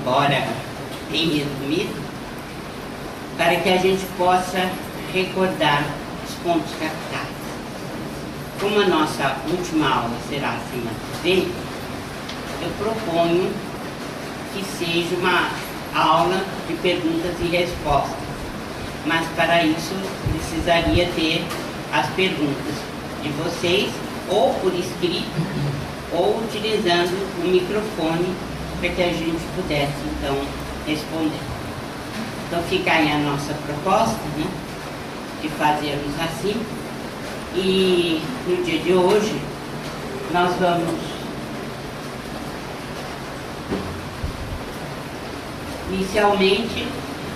embora bem resumido, para que a gente possa recordar os pontos capitais. Como a nossa última aula será semana que vem, eu proponho que seja uma aula de perguntas e respostas, mas para isso precisaria ter as perguntas de vocês, ou por escrito, ou utilizando o microfone, para que a gente pudesse, então, responder. Então, fica aí a nossa proposta, né, de fazermos assim. E no dia de hoje, nós vamos inicialmente,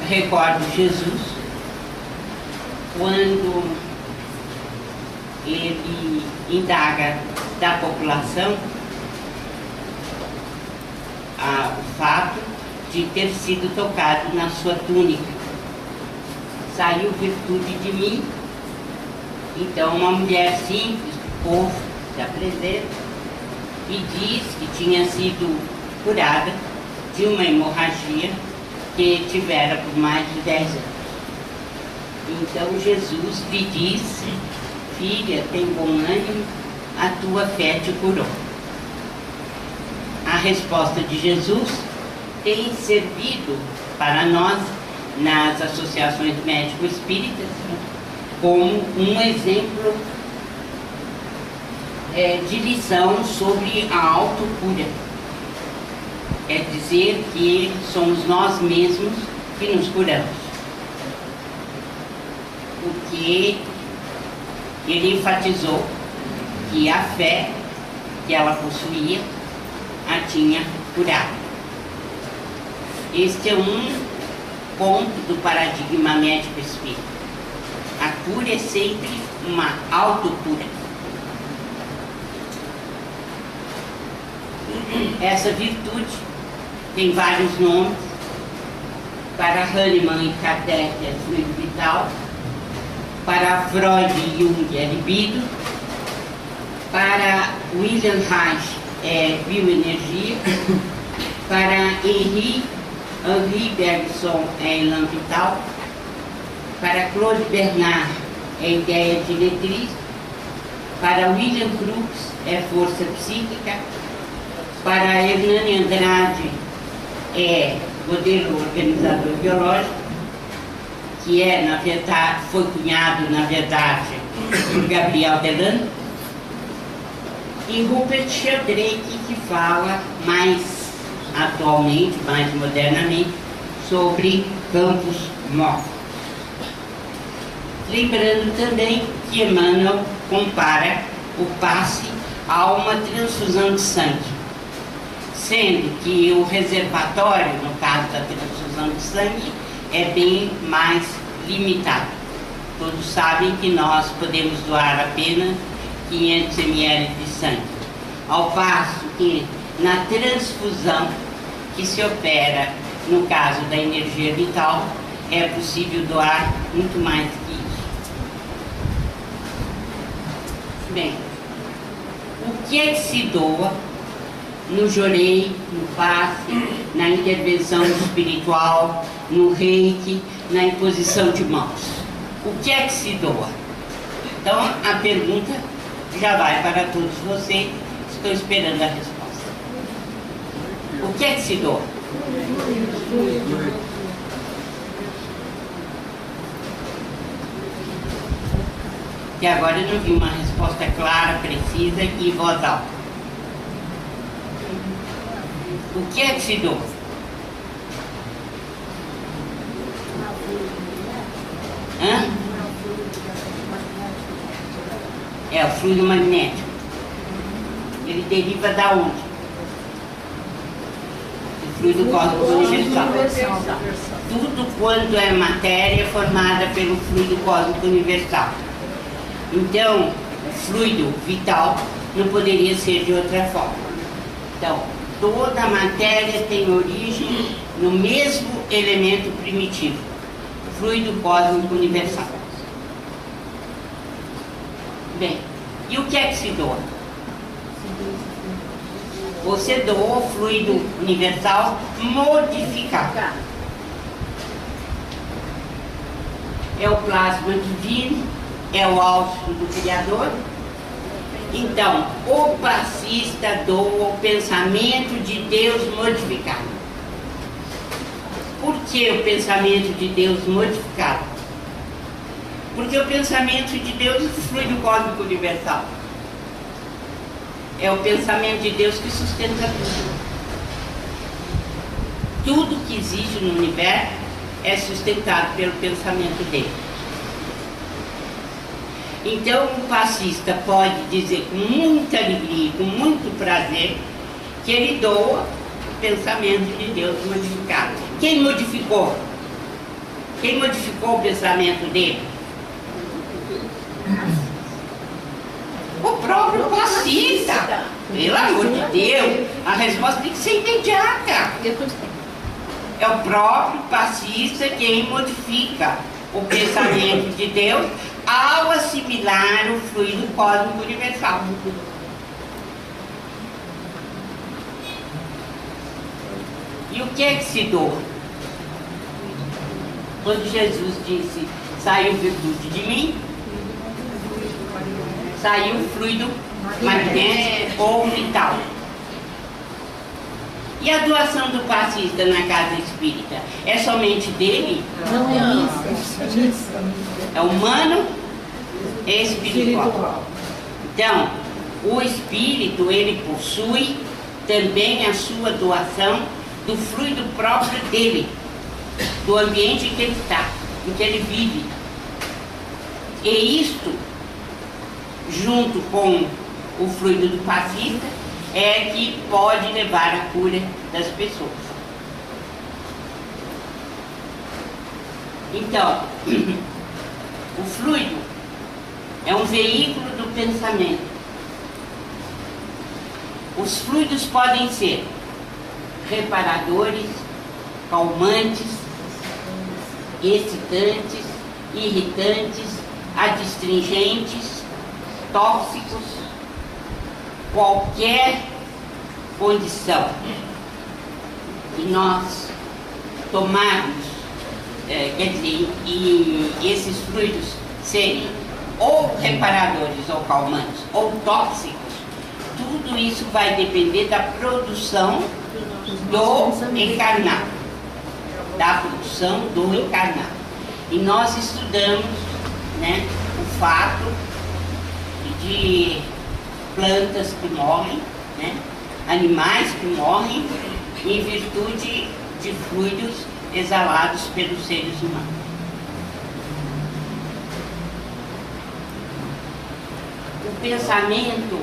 recordo Jesus, quando ele indaga da população o fato de ter sido tocado na sua túnica. Saiu virtude de mim. Então uma mulher simples do povo se apresenta e diz que tinha sido curada de uma hemorragia que tivera por mais de 10 anos. Então Jesus lhe disse: filha, tem bom ânimo, a tua fé te curou. A resposta de Jesus tem servido para nós, nas associações médico-espíritas, como um exemplo de lição sobre a autocura. É dizer que somos nós mesmos que nos curamos. Porque ele enfatizou que a fé que ela possuía a tinha curado. Este é um ponto do paradigma médico espírita. A cura é sempre uma autocura. Essa virtude tem vários nomes. Para Hahnemann e Kardec é fluido vital. Para Freud e Jung é libido. Para William Reich é bioenergia. Para Henri Bergson é elan vital. Para Claude Bernard é ideia diretriz. Para William Crookes é força psíquica. Para Hernani Andrade é modelo organizador biológico, que é, na verdade, foi cunhado, na verdade, por Gabriel Delano. E Rupert Sheldrake, que fala mais atualmente, mais modernamente, sobre campos mortos. Lembrando também que Emmanuel compara o passe a uma transfusão de sangue, sendo que o reservatório, no caso da transfusão de sangue, é bem mais limitado. Todos sabem que nós podemos doar apenas 500 ml de sangue, ao passo que na transfusão que se opera no caso da energia vital, é possível doar muito mais que isso. Bem, o que é que se doa no jorei, no passe, na intervenção espiritual, no reiki, na imposição de mãos? O que é que se doa? Então a pergunta já vai para todos vocês, estou esperando a resposta. O que é que se doa? E agora eu não vi uma resposta clara, precisa e em voz alta. O que é que se doa? Hã? É o fluido magnético. Ele deriva da onde? Do fluido cósmico universal. Tudo quanto é matéria é formada pelo fluido cósmico universal. Então, o fluido vital não poderia ser de outra forma. Então, toda a matéria tem origem no mesmo elemento primitivo, o fluido cósmico universal. Bem, e o que é que se doa? Você doa o fluido universal modificado. É o plasma divino, é o hálito do Criador. Então, o passista doa o pensamento de Deus modificado. Por que o pensamento de Deus modificado? Porque o pensamento de Deus é o fluido cósmico universal. É o pensamento de Deus que sustenta tudo. Tudo que existe no universo é sustentado pelo pensamento dele. Então o passista pode dizer com muita alegria, com muito prazer, que ele doa o pensamento de Deus modificado. Quem modificou? Quem modificou o pensamento dele? O próprio passista. Pelo amor de Deus, a resposta tem que ser imediata. É o próprio passista quem modifica o pensamento de Deus ao assimilar o fluido cósmico universal. E o que é que se doa? Quando Jesus disse, saiu virtude de mim, saiu o fluido magnético ou vital. E a doação do passista na casa espírita? É somente dele? Não é isso. É humano e espiritual. Então, o espírito, ele possui também a sua doação do fluido próprio dele, do ambiente em que ele está, em que ele vive. E isto, junto com o fluido do passista, é que pode levar à cura das pessoas. Então, o fluido é um veículo do pensamento. Os fluidos podem ser reparadores, calmantes, excitantes, irritantes, adstringentes, tóxicos, qualquer condição que nós tomarmos, quer dizer, e esses fluidos serem ou reparadores ou calmantes ou tóxicos, tudo isso vai depender da produção do encarnado, da produção do encarnado. E nós estudamos, né, o fato de plantas que morrem, né, animais que morrem em virtude de fluidos exalados pelos seres humanos. O pensamento,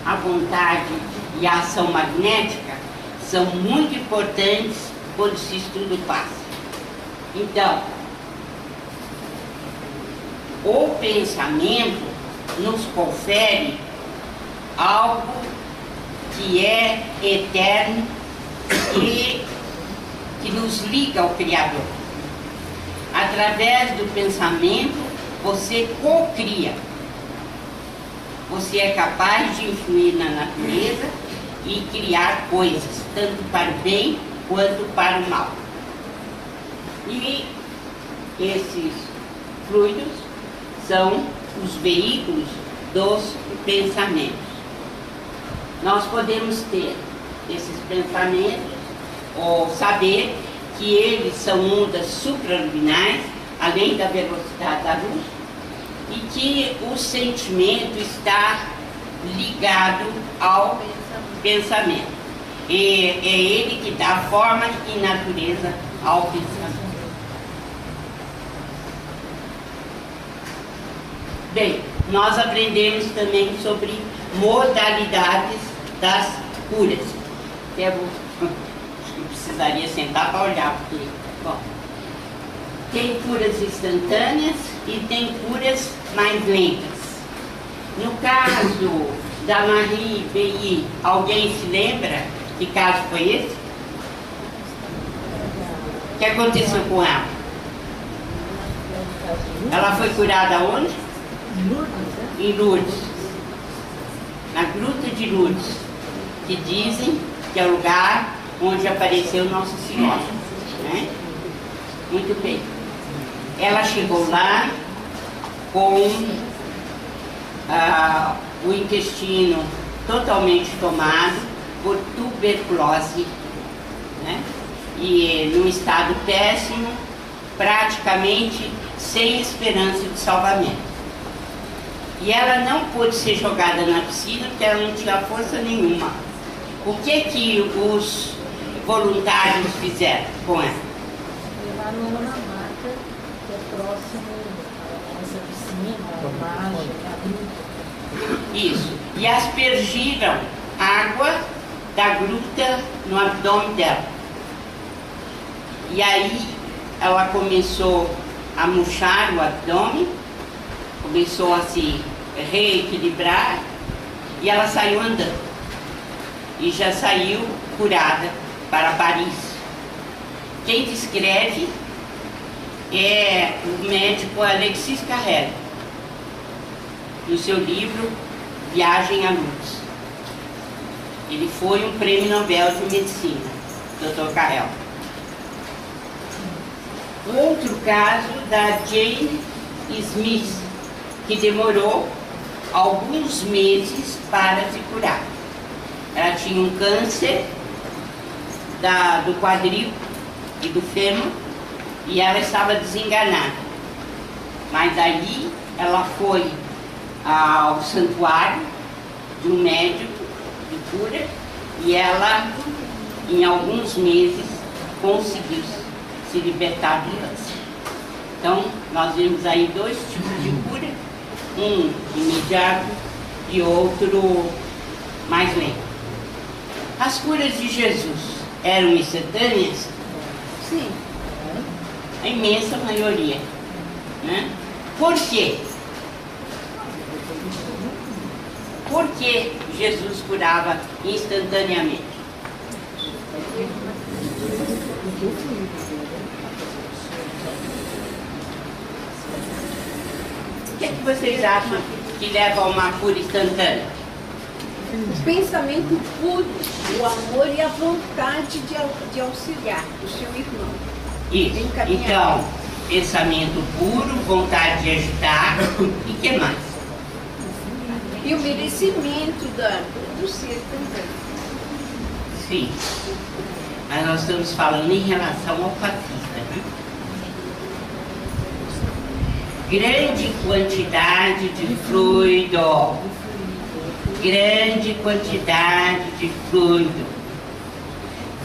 a vontade e a ação magnética são muito importantes quando se estuda o passe. Então, o pensamento nos confere algo que é eterno e que nos liga ao Criador. Através do pensamento, você co-cria. Você é capaz de influir na natureza e criar coisas, tanto para o bem quanto para o mal. E esses fluidos são os veículos dos pensamentos. Nós podemos ter esses pensamentos ou saber que eles são ondas supraluminais, além da velocidade da luz, e que o sentimento está ligado ao pensamento. E é ele que dá forma e natureza ao pensamento. Bem, nós aprendemos também sobre modalidades das curas. Até precisaria sentar para olhar, porque, bom, tem curas instantâneas e tem curas mais lentas. No caso da Marie Beilly, alguém se lembra que caso foi esse? O que aconteceu com ela? Ela foi curada onde? Em Lourdes. Na Gruta de Lourdes. que dizem que é o lugar onde apareceu Nossa Senhora, né? Muito bem. Ela chegou lá com o intestino totalmente tomado por tuberculose, né? E num estado péssimo, praticamente sem esperança de salvamento. E ela não pôde ser jogada na piscina porque ela não tinha força nenhuma. O que os voluntários fizeram com ela? Levaram ela na maca, que é próximo a essa piscina, a margem, a gruta. Isso. E aspergiram água da gruta no abdômen dela. E aí ela começou a murchar o abdômen, começou a se reequilibrar e ela saiu andando. E já saiu curada para Paris. Quem descreve é o médico Alexis Carrel, no seu livro Viagem à Luz. Ele foi um prêmio Nobel de Medicina, Dr. Carrel. Outro caso da Jane Smith, que demorou alguns meses para se curar. Ela tinha um câncer do quadril e do fêmur e ela estava desenganada. Mas aí ela foi ao santuário de um médico de cura e ela, em alguns meses, conseguiu se libertar do câncer. Então, nós vemos aí dois tipos de cura, um imediato e outro mais lento. As curas de Jesus eram instantâneas? Sim. A imensa maioria, né? Por quê? Por que Jesus curava instantaneamente? O que é que vocês acham que leva a uma cura instantânea? O pensamento puro, o amor e a vontade de auxiliar o seu irmão. Isso. Então, pensamento puro, vontade de ajudar e que mais? E o merecimento do ser também. Sim. Mas nós estamos falando em relação ao patista, né? Grande quantidade de fluido. Grande quantidade de fluido.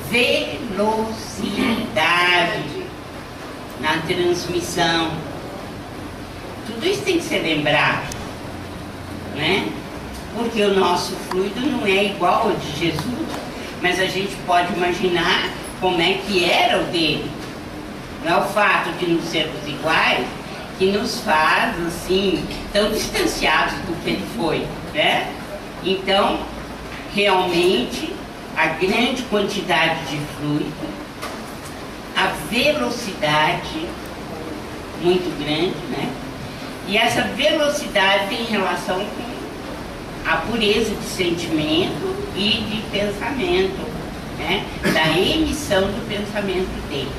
Velocidade na transmissão. Tudo isso tem que ser lembrado, né? Porque o nosso fluido não é igual ao de Jesus, mas a gente pode imaginar como é que era o dele. Não é o fato de não sermos iguais que nos faz, assim, tão distanciados do que ele foi, né? Então, realmente, a grande quantidade de fluido, a velocidade muito grande, né? E essa velocidade tem relação com a pureza de sentimento e de pensamento, né? Da emissão do pensamento dele.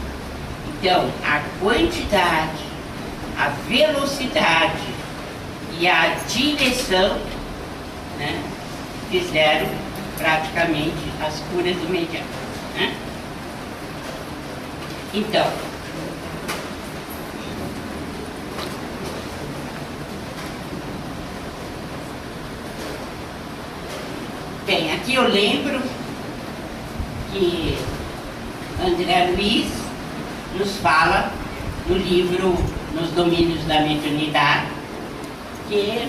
Então, a quantidade, a velocidade e a direção, né, fizeram praticamente as curas imediatas, né? Então, bem, aqui eu lembro que André Luiz nos fala no livro Nos Domínios da Mediunidade que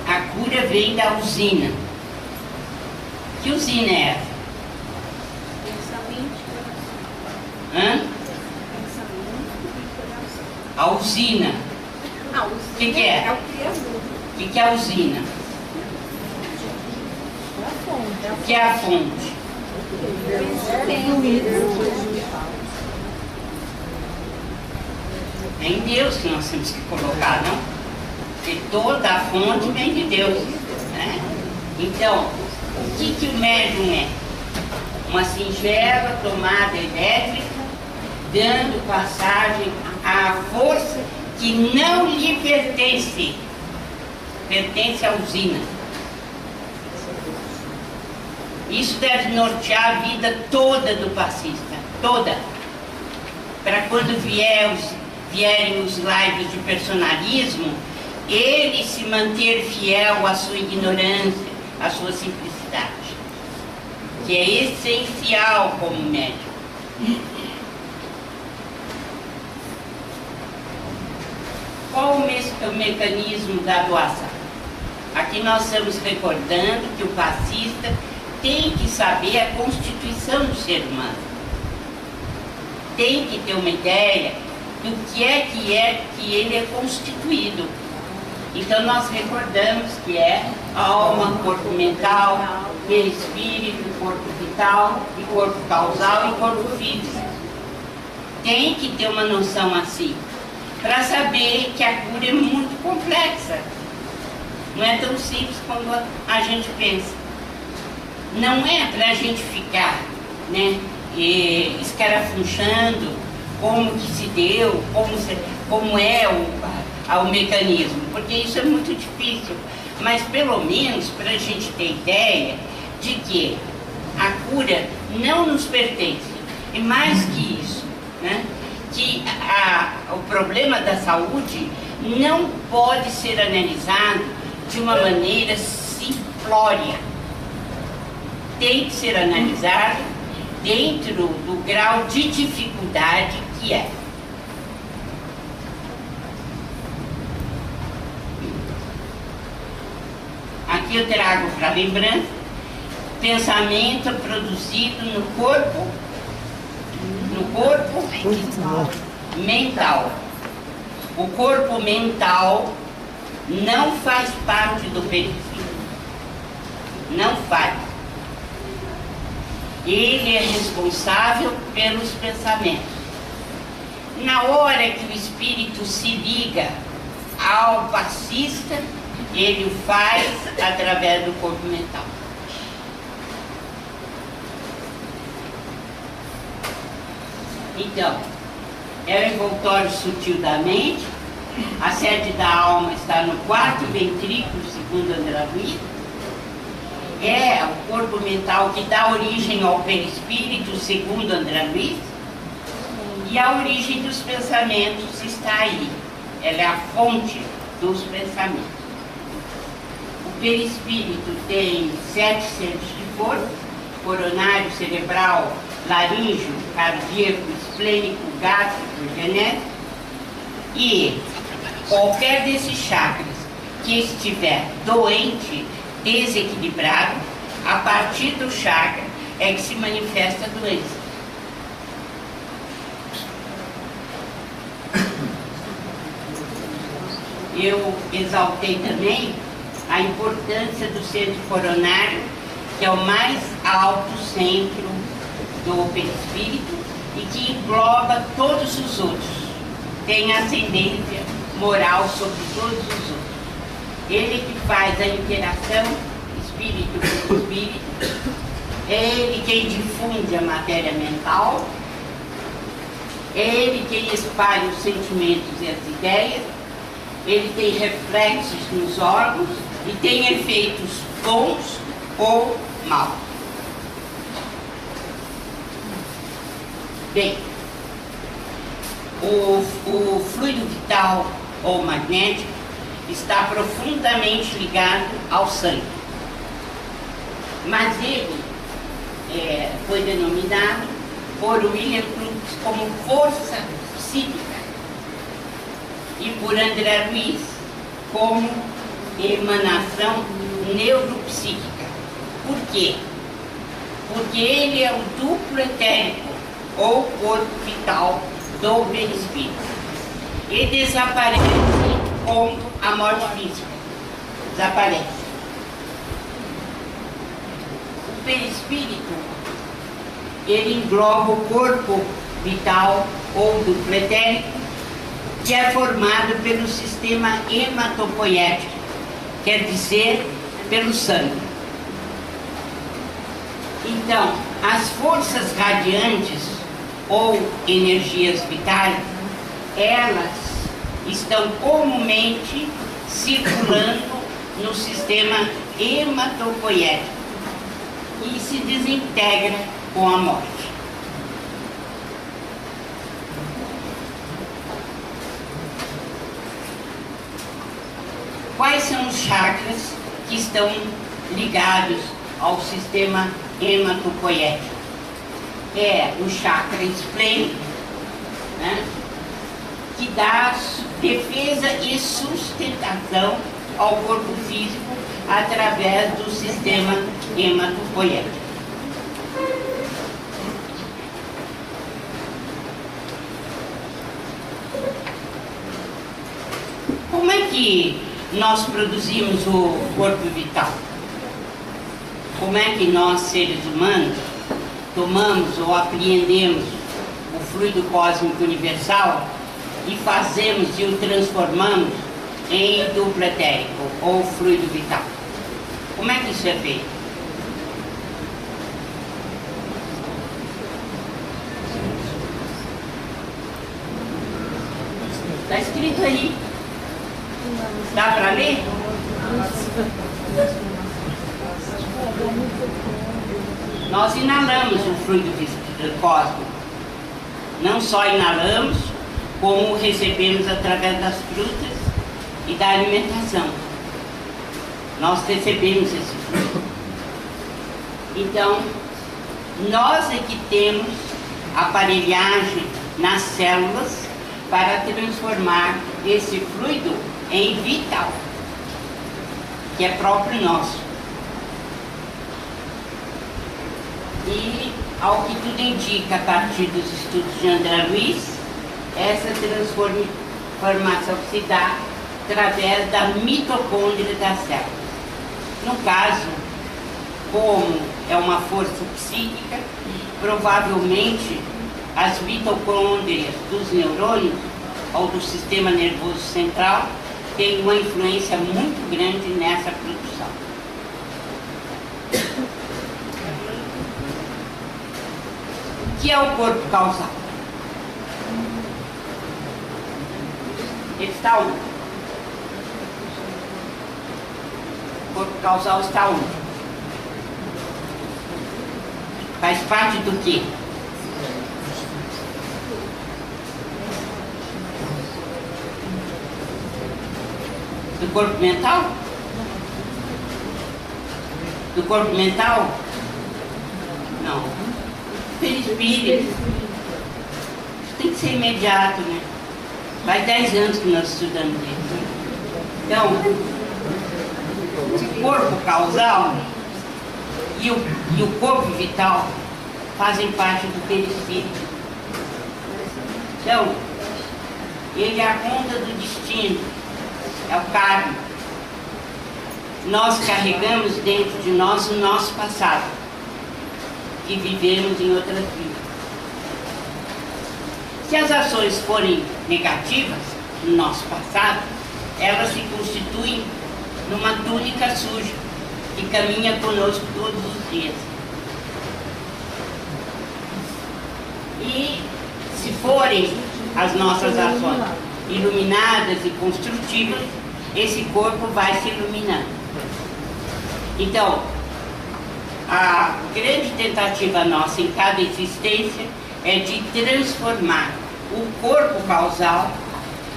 a cura vem da usina. Que usina é essa? Pensamento e coração. Hã? Pensamento e coração. A usina. Ah, o usina Que é? é o Criador. O que é a usina? É a fonte. O que é a fonte? É em Deus que nós temos que colocar, não? Porque toda a fonte vem de Deus, né? Então, O que o médium é? Uma singela tomada elétrica, dando passagem à força que não lhe pertence, pertence à usina. Isso deve nortear a vida toda do passista, toda. Para quando vierem os lives de personalismo, ele se manter fiel à sua ignorância, à sua simplicidade, que é essencial como médium. Qual o mecanismo da doação? Aqui nós estamos recordando que o passista tem que saber a constituição do ser humano. Tem que ter uma ideia do que ele é constituído. Então nós recordamos que é alma, corpo mental, perispírito, corpo vital, e corpo causal e corpo físico. Tem que ter uma noção assim, para saber que a cura é muito complexa. Não é tão simples como a gente pensa. Não é para a gente ficar, né, escarafunchando como que se deu, como é o mecanismo, porque isso é muito difícil. Mas pelo menos para a gente ter ideia de que a cura não nos pertence. E mais que isso, né, que o problema da saúde não pode ser analisado de uma maneira simplória. Tem que ser analisado dentro do grau de dificuldade que é. Aqui eu trago para lembrança: pensamento produzido no corpo mental. O corpo mental não faz parte do perispírito. Não faz. Ele é responsável pelos pensamentos. Na hora que o espírito se liga ao passista, ele o faz através do corpo mental. Então, é o envoltório sutil da mente. A sede da alma está no quarto ventrículo, segundo André Luiz. É o corpo mental que dá origem ao perispírito, segundo André Luiz. E a origem dos pensamentos está aí. Ela é a fonte dos pensamentos. O perispírito tem 7 centros de força: coronário, cerebral, laríngeo, cardíaco, esplênico, gástrico, genético. E qualquer desses chakras que estiver doente, desequilibrado, a partir do chakra é que se manifesta a doença. Eu exaltei também a importância do centro coronário, que é o mais alto centro do perispírito e que engloba todos os outros. Tem ascendência moral sobre todos os outros. Ele que faz a interação espírito com espírito, é ele quem difunde a matéria mental, é ele quem espalha os sentimentos e as ideias, ele tem reflexos nos órgãos e tem efeitos bons ou maus. Bem, o fluido vital ou magnético está profundamente ligado ao sangue, mas ele foi denominado por William Crookes como força psíquica e por André Luiz como emanação neuropsíquica. Por quê? Porque ele é o duplo etérico ou corpo vital do perispírito. Ele desaparece com a morte física. Desaparece. O perispírito, ele engloba o corpo vital ou duplo etérico, que é formado pelo sistema hematopoético, quer dizer, pelo sangue. Então, as forças radiantes ou energias vitais, elas estão comumente circulando no sistema hematopoético e se desintegra com a morte. Quais são os chakras que estão ligados ao sistema hematopoético? É o chakra esplênico, né, que dá defesa e sustentação ao corpo físico através do sistema hematopoético. Como é que nós produzimos o corpo vital? Como é que nós, seres humanos, tomamos ou apreendemos o fluido cósmico universal e fazemos e o transformamos em duplo etérico ou fluido vital? Como é que isso é feito? Está escrito aí. Dá para ler? Nós inalamos o fluido cósmico. Não só inalamos, como recebemos através das frutas e da alimentação. Nós recebemos esse fluido. Então, nós é que temos aparelhagem nas células para transformar esse fluido em vital, que é próprio nosso. E, ao que tudo indica, a partir dos estudos de André Luiz, essa transformação se dá através da mitocôndria das células. No caso, como é uma força psíquica, provavelmente as mitocôndrias dos neurônios ou do sistema nervoso central têm uma influência muito grande nessa produção. O que é o corpo causal? Ele está onde? O corpo causal está onde? Faz parte do quê? Do corpo mental? Do corpo mental? Não. Perispírito. Isso tem que ser imediato, né? Faz 10 anos que nós estudamos isso. Então, o corpo causal e o corpo vital fazem parte do perispírito. Então, ele é a conta do destino, é o karma. Nós carregamos dentro de nós o nosso passado, que vivemos em outras vidas. Se as ações forem negativas no nosso passado, elas se constituem numa túnica suja que caminha conosco todos os dias. E se forem as nossas ações iluminadas e construtivas, esse corpo vai se iluminando. Então, a grande tentativa nossa em cada existência é de transformar o corpo causal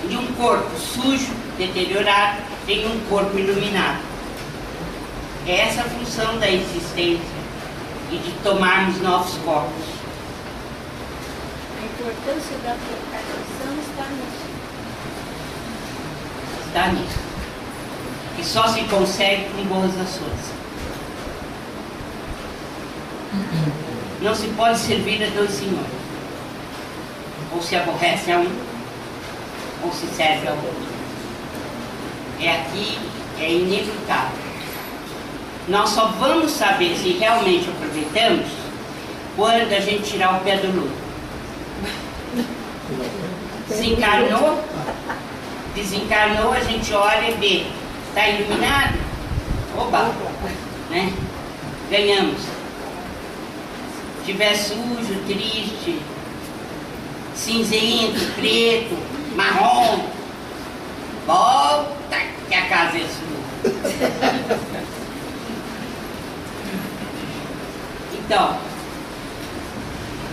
de um corpo sujo, deteriorado, em um corpo iluminado. É essa a função da existência e de tomarmos novos corpos. A importância da reencarnação está nisso. Está nisso. E só se consegue com boas ações. Não se pode servir a dois senhores. Ou se aborrece a um, ou se serve ao outro. É aqui, é inevitável. Nós só vamos saber se realmente aproveitamos quando a gente tirar o pé do luto. Desencarnou, a gente olha e vê, está iluminado? Oba, né? Ganhamos. estiver sujo, triste, cinzento, preto, marrom, volta que a casa é sua. Então,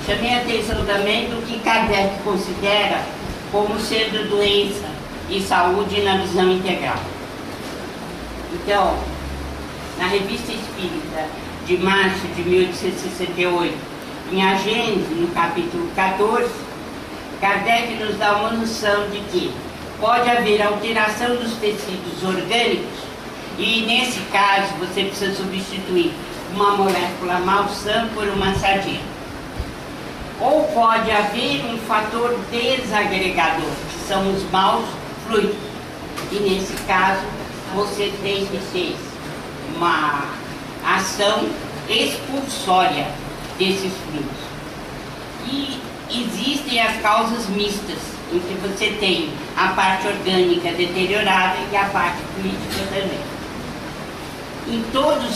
chamei a atenção também do que Kardec considera como sendo doença e saúde na visão integral. Então, na Revista Espírita de março de 1868, em A Gênese, no capítulo 14, Kardec nos dá uma noção de que pode haver alteração dos tecidos orgânicos e, nesse caso, você precisa substituir uma molécula malsã por uma sadia. Ou pode haver um fator desagregador, que são os maus fluidos. E, nesse caso, você tem que ter uma ação expulsória desses fluidos. E existem as causas mistas, em que você tem a parte orgânica deteriorada e a parte fluídica também. Em todos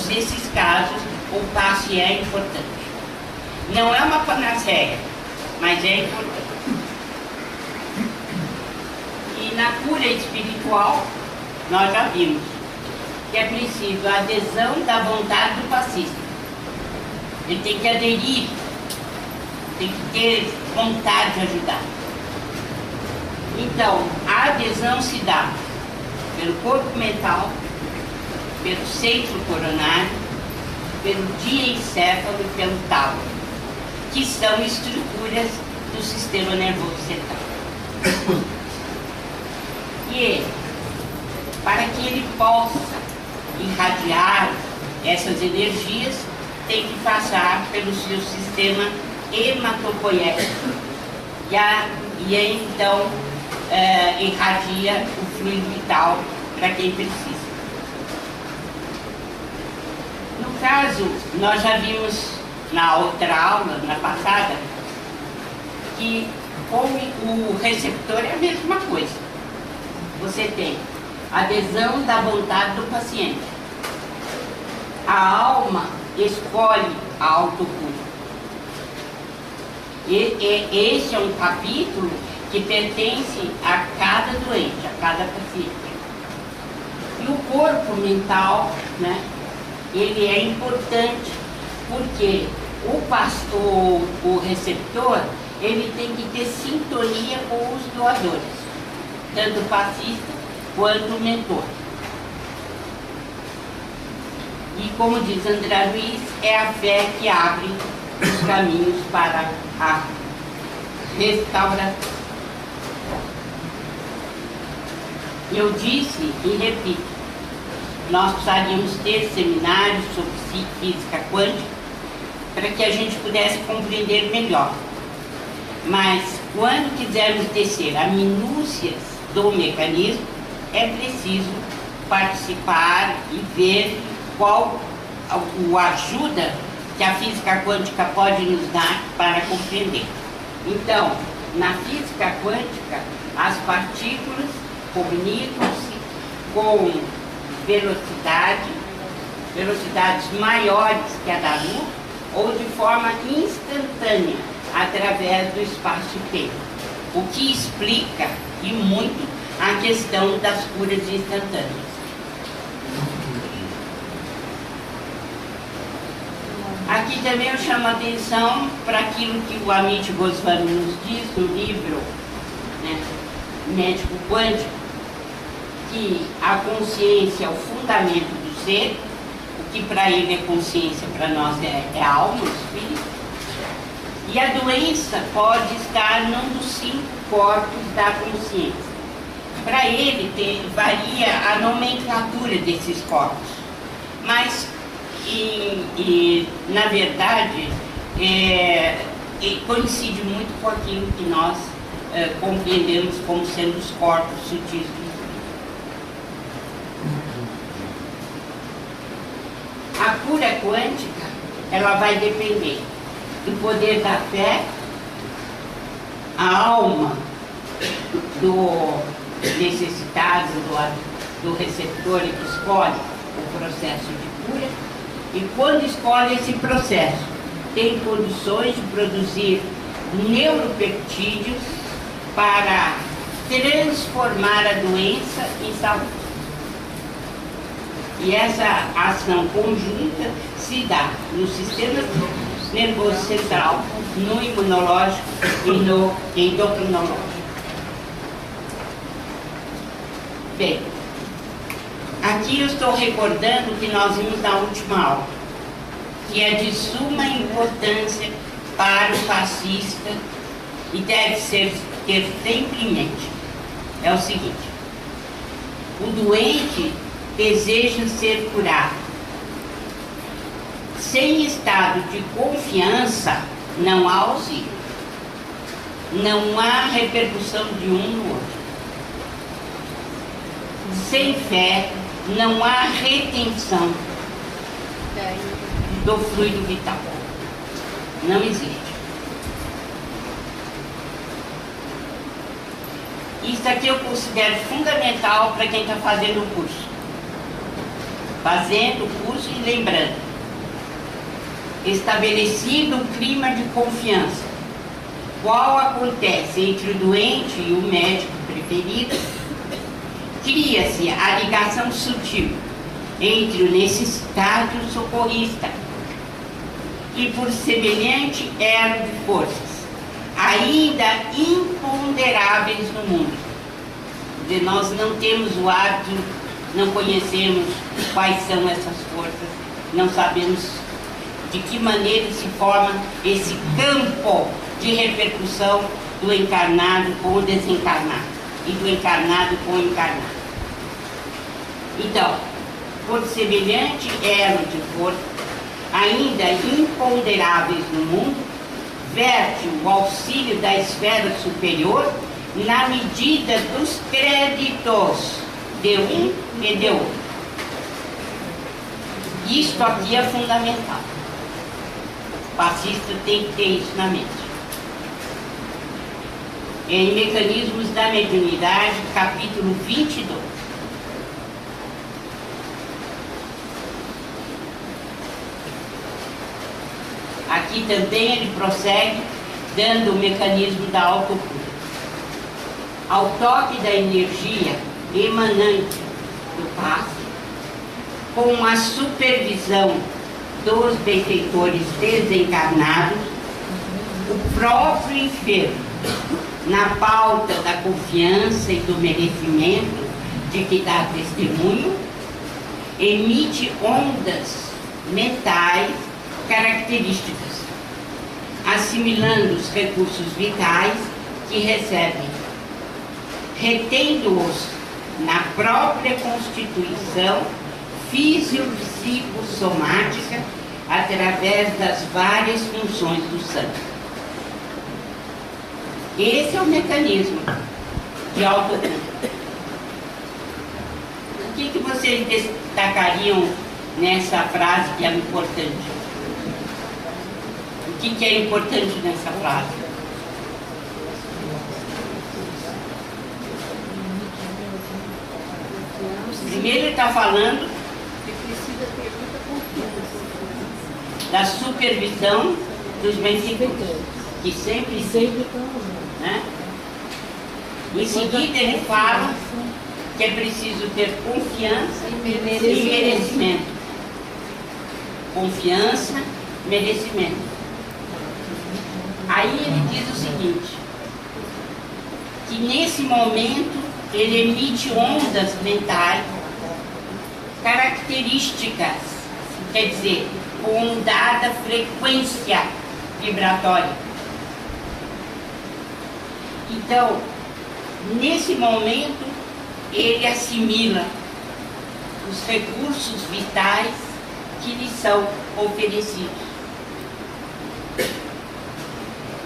esses casos, o passe é importante. Não é uma panaceia, mas é importante. E na cura espiritual, nós já vimos que é preciso a adesão da vontade do passista. Ele tem que aderir, tem que ter vontade de ajudar. Então, a adesão se dá pelo corpo mental, pelo centro coronário, pelo diencéfalo e pelo tálamo, que são estruturas do sistema nervoso central. E para que ele possa irradiar essas energias, tem que passar pelo seu sistema hematopoético. E aí, então, irradia o fluido vital para quem precisa. No caso, nós já vimos na outra aula, na passada, que o receptor é a mesma coisa. Você tem adesão da vontade do paciente. A alma escolhe a autocura. Esse é um capítulo que pertence a cada doente, a cada paciente. E o corpo mental, né, ele é importante porque o receptor, ele tem que ter sintonia com os doadores, tanto o passista quanto o mentor. E como diz André Luiz, é a fé que abre os caminhos para a restauração. Eu disse e repito, nós precisaríamos ter seminários sobre física quântica para que a gente pudesse compreender melhor. Mas quando quisermos descer a minúcias do mecanismo, é preciso participar e ver qual a ajuda que a física quântica pode nos dar para compreender. Então, na física quântica, as partículas comunicam-se com velocidades maiores que a da luz, ou de forma instantânea, através do espaço e tempo. O que explica, e muito, a questão das curas instantâneas. Aqui também eu chamo a atenção para aquilo que o Amit Goswami nos diz no livro, né, Médico Quântico, que a consciência é o fundamento do ser, o que para ele é consciência, para nós é alma, espírito, e a doença pode estar num dos 5 corpos da consciência. Para ele varia a nomenclatura desses corpos, mas na verdade coincide muito com aquilo que nós compreendemos como sendo os corpos sutis do espírito. A cura quântica, ela vai depender do poder da fé, a alma do necessitado, do receptor que escolhe o processo de cura, E quando escolhe esse processo, tem condições de produzir neuropeptídeos para transformar a doença em saúde. E essa ação conjunta se dá no sistema nervoso central, no imunológico e no endocrinológico. Bem, aqui eu estou recordando que nós vimos na última aula, que é de suma importância para o fascista e deve ter sempre em mente. É o seguinte: o doente deseja ser curado. Sem estado de confiança, não há auxílio. Não há repercussão de um no outro. Sem fé, não há retenção do fluido vital. Não existe. Isso aqui eu considero fundamental para quem está fazendo o curso. Fazendo o curso e lembrando. Estabelecido o clima de confiança, qual acontece entre o doente e o médico preferido, cria-se a ligação sutil entre o necessitado e o socorrista, e por semelhante elo de forças, ainda imponderáveis no mundo. De nós não temos o hábito, não conhecemos quais são essas forças, não sabemos de que maneira se forma esse campo de repercussão do encarnado com o desencarnado e do encarnado com o encarnado. Então, por semelhante elo de força, ainda imponderáveis no mundo, verte o auxílio da esfera superior na medida dos créditos de um e de outro. Isto aqui é fundamental. O fascista tem que ter isso na mente. Em Mecanismos da Mediunidade, capítulo 22. Aqui também ele prossegue dando o mecanismo da autocura. Ao toque da energia emanante do passe, com a supervisão dos benfeitores desencarnados, o próprio enfermo, na pauta da confiança e do merecimento de que dá testemunho, emite ondas mentais características, assimilando os recursos vitais que recebem, retendo-os na própria constituição físico-psicossomática através das várias funções do sangue. Esse é o mecanismo de autocura. O que vocês destacariam nessa frase que é importante? O que é importante nessa frase? Primeiro ele está falando da supervisão dos benfeitores, que sempre estão, né? Em seguida ele fala que é preciso ter confiança e merecimento. Confiança, merecimento. Aí ele diz o seguinte, que nesse momento ele emite ondas mentais características, quer dizer, com dada frequência vibratória. Então, nesse momento, ele assimila os recursos vitais que lhe são oferecidos.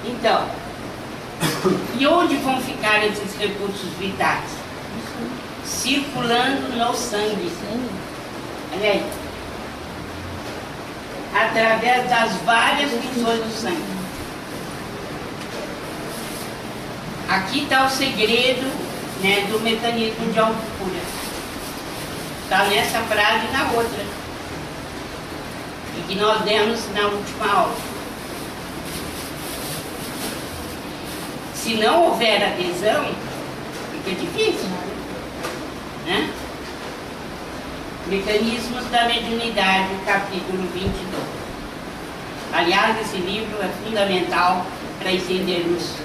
Então, e onde vão ficar esses recursos vitais? Circulando no sangue. Olha aí. Através das várias funções do sangue. Aqui está o segredo, né, do mecanismo de autocura. Está nessa frase e na outra. e que nós demos na última aula. Se não houver adesão, fica difícil, né? Mecanismos da Mediunidade, capítulo 22. Aliás, esse livro é fundamental para entendermos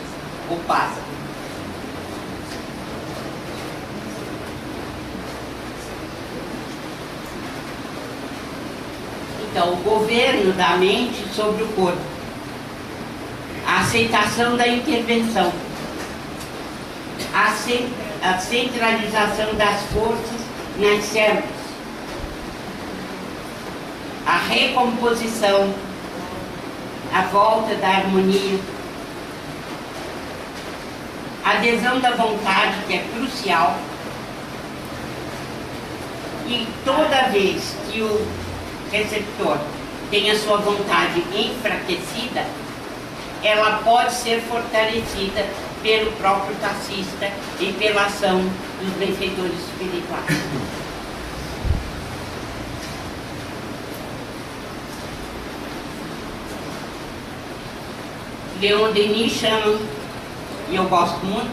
o passo. Então, o governo da mente sobre o corpo, a aceitação da intervenção, a centralização das forças nas células, a recomposição, a volta da harmonia, a adesão da vontade, que é crucial, e toda vez que o receptor tem a sua vontade enfraquecida, ela pode ser fortalecida pelo próprio taxista e pela ação dos benfeitores espirituais. Leon Denis chama, e eu gosto muito,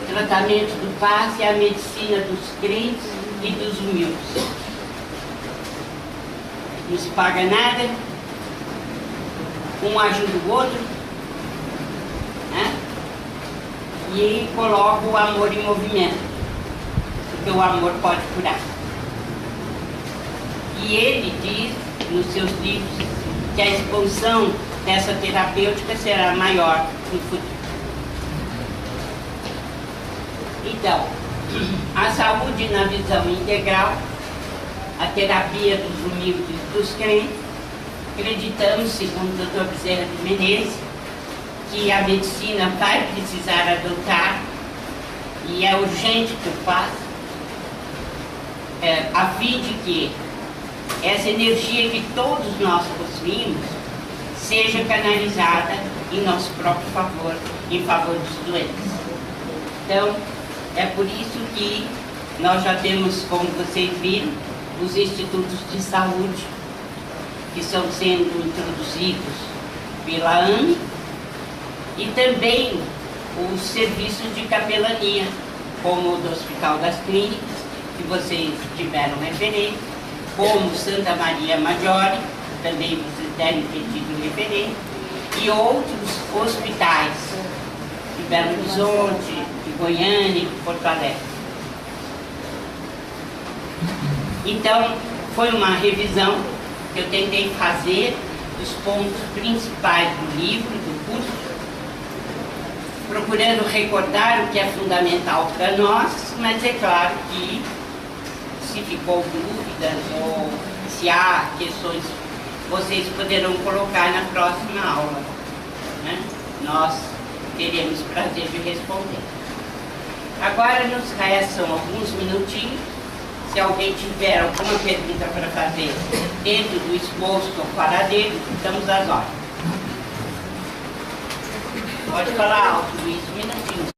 tratamento do passe é a medicina dos crentes e dos humildes. Não se paga nada, um ajuda o outro, né? E coloca o amor em movimento, porque o amor pode curar. E ele diz nos seus livros que a expansão dessa terapêutica será maior no futuro. Então, a saúde na visão integral, a terapia dos humildes e dos crentes, acreditamos, segundo o Dr. Bezerra de Menezes, que a medicina vai precisar adotar, e é urgente que o faça, a fim de que essa energia que todos nós possuímos seja canalizada em nosso próprio favor, em favor dos doentes. Então, é por isso que nós já temos, como vocês viram, os institutos de saúde que estão sendo introduzidos pela AME e também os serviços de capelania, como o do Hospital das Clínicas, que vocês tiveram referência, como Santa Maria Maggiore, também vocês devem ter tido referência, e outros hospitais de Belo Horizonte, de Goiânia e de Porto Alegre. Então, foi uma revisão que eu tentei fazer dos pontos principais do livro, do curso, procurando recordar o que é fundamental para nós, mas é claro que se ficou dúvidas ou se há questões, vocês poderão colocar na próxima aula, né? Nós teremos prazer de responder. Agora nos restam alguns minutinhos. Se alguém tiver alguma pergunta para fazer dentro do exposto ou fora dele, estamos às ordens. Pode falar alto, Luiz, um minutinho.